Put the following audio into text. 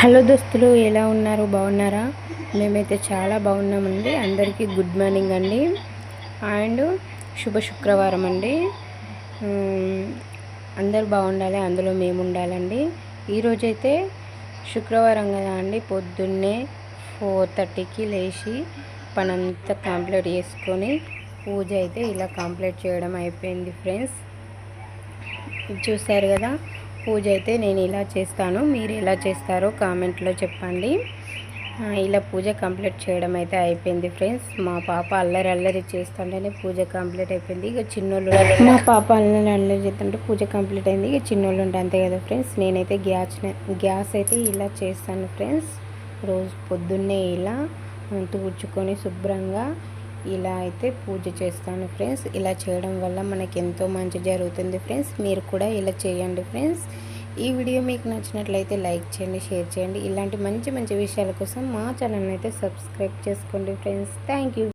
Hello దోస్తులు, ఎలా ఉన్నారు? బాగున్నారా? మేమైతే చాలా బాగున్నామండి. అందరికీ గుడ్ మార్నింగ్ అండి అండ్ శుభ శుక్రవారం అండి. అందరు బాగుండాలి, అందులో మేము ఉండాలండి. ఈరోజైతే శుక్రవారం కదా అండి. పొద్దున్నే 4:30కి లేచి పనంతా కంప్లీట్ చేసుకొని పూజ అయితే ఇలా కంప్లీట్ చేయడం అయిపోయింది ఫ్రెండ్స్. చూసారు కదా, పూజ అయితే నేను ఇలా చేస్తాను, మీరు ఎలా చేస్తారో కామెంట్లో చెప్పండి. ఇలా పూజ కంప్లీట్ చేయడం అయితే అయిపోయింది ఫ్రెండ్స్. మా పాప అల్లరి చేస్తుంటేనే పూజ కంప్లీట్ అయిపోయింది. ఇక చిన్నోళ్ళు, మా పాప అల్లరి చేస్తుంటే పూజ కంప్లీట్ అయింది. ఇక చిన్నోళ్ళు ఉంటే అంతే కదా ఫ్రెండ్స్. నేనైతే గ్యాస్ అయితే ఇలా చేస్తాను ఫ్రెండ్స్. రోజు పొద్దున్నే ఇలా తుడుచుకొని శుభ్రంగా ఇలా అయితే పూజ చేస్తాను ఫ్రెండ్స్. ఇలా చేయడం వల్ల మనకి ఎంతో మంచి జరుగుతుంది ఫ్రెండ్స్. మీరు కూడా ఇలా చేయండి ఫ్రెండ్స్. ఈ వీడియో మీకు నచ్చినట్లయితే లైక్ చేయండి, షేర్ చేయండి. ఇలాంటి మంచి విషయాల కోసం మా ఛానల్ అయితే సబ్స్క్రైబ్ చేసుకోండి ఫ్రెండ్స్. Thank you.